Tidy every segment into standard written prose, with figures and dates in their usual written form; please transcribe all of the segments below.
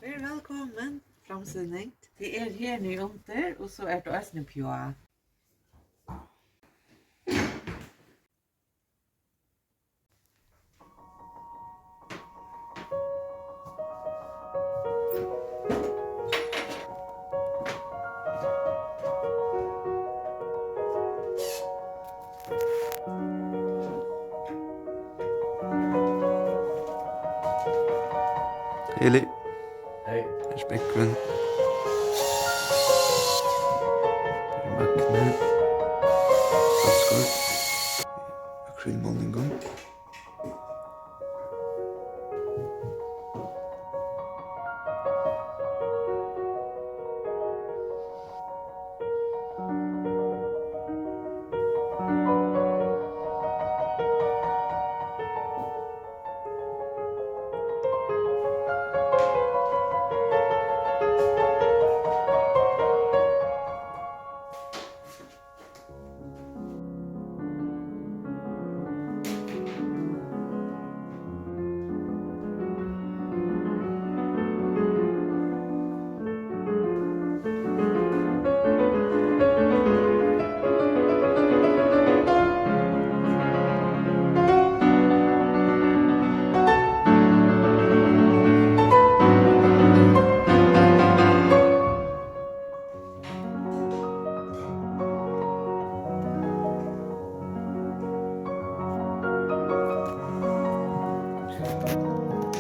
Velkommen framsynning. Det här nu under och så är det ösnen pjua. Eli, Hej. her er Spekven. Her er Magne. Asgard. Akrylmålningen.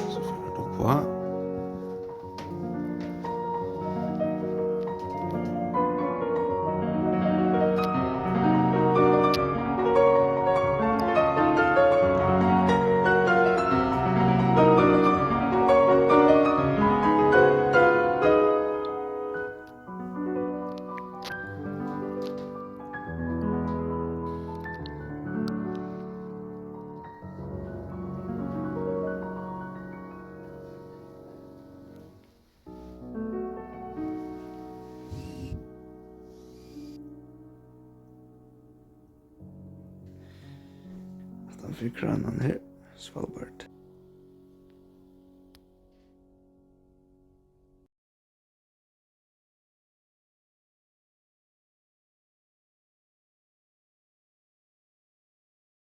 Så får du på. Att han fick kranan här. Svalbard.